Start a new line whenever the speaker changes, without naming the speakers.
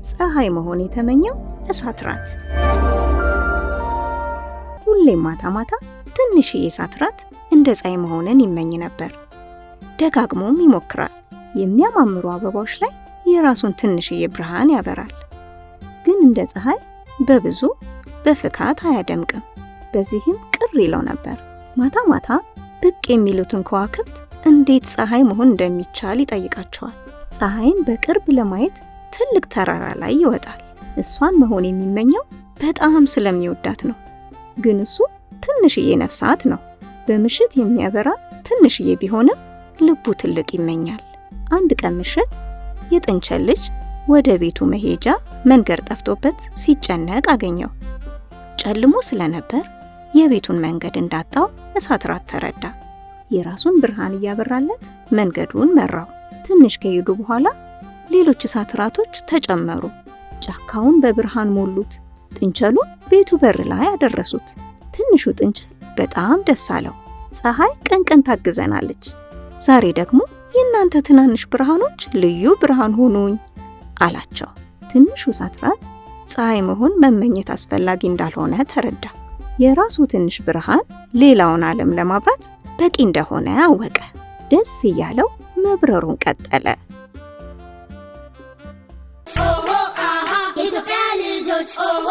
ፀሐይ መሆን የተመኘው እሳት ራት። ሁሌም ማታ ማታ ትንሽዬ እሳት ራት እንደ ፀሐይ መሆንን ይመኝ ነበር። ደጋግሞም ይሞክራል። የሚያማምሩ አበባዎች ላይ የራሱን ትንሽዬ ብርሃን ያበራል። ግን እንደ ፀሐይ በብዙ በፍካት አያደምቅም። በዚህም ቅር ይለው ነበር። ማታ ማታ ብቅ የሚሉትን ከዋክብት እንዴት ፀሐይ መሆን እንደሚቻል ይጠይቃቸዋል። ፀሐይን በቅርብ ለማየት ትልቅ ተራራ ላይ ይወጣል። እሷን መሆን የሚመኘው በጣም ስለሚወዳት ነው። ግን እሱ ትንሽዬ ነፍሳት ነው። በምሽት የሚያበራ ትንሽዬ ቢሆንም ልቡ ትልቅ ይመኛል። አንድ ቀን ምሽት የጥንቸል ልጅ ወደ ቤቱ መሄጃ መንገድ ጠፍቶበት ሲጨነቅ አገኘው። ጨልሞ ስለነበር የቤቱን መንገድ እንዳጣው እሳት ራት ተረዳ። የራሱን ብርሃን እያበራለት መንገዱን መራው። ትንሽ ከሄዱ በኋላ ሌሎች እሳት ራቶች ተጨመሩ። ጫካውን በብርሃን ሞሉት። ጥንቸሉን ቤቱ በር ላይ አደረሱት። ትንሹ ጥንቸል በጣም ደስ አለው። ፀሐይ ቀን ቀን ታግዘናለች፣ ዛሬ ደግሞ የእናንተ ትናንሽ ብርሃኖች ልዩ ብርሃን ሆኑኝ አላቸው። ትንሹ እሳት ራት ፀሐይ መሆን መመኘት አስፈላጊ እንዳልሆነ ተረዳ። የራሱ ትንሽ ብርሃን ሌላውን ዓለም ለማብራት በቂ እንደሆነ አወቀ። ደስ እያለው መብረሩን ቀጠለ።
ኦሆ አሃ የኢትዮጵያ ልጆች ኦሆ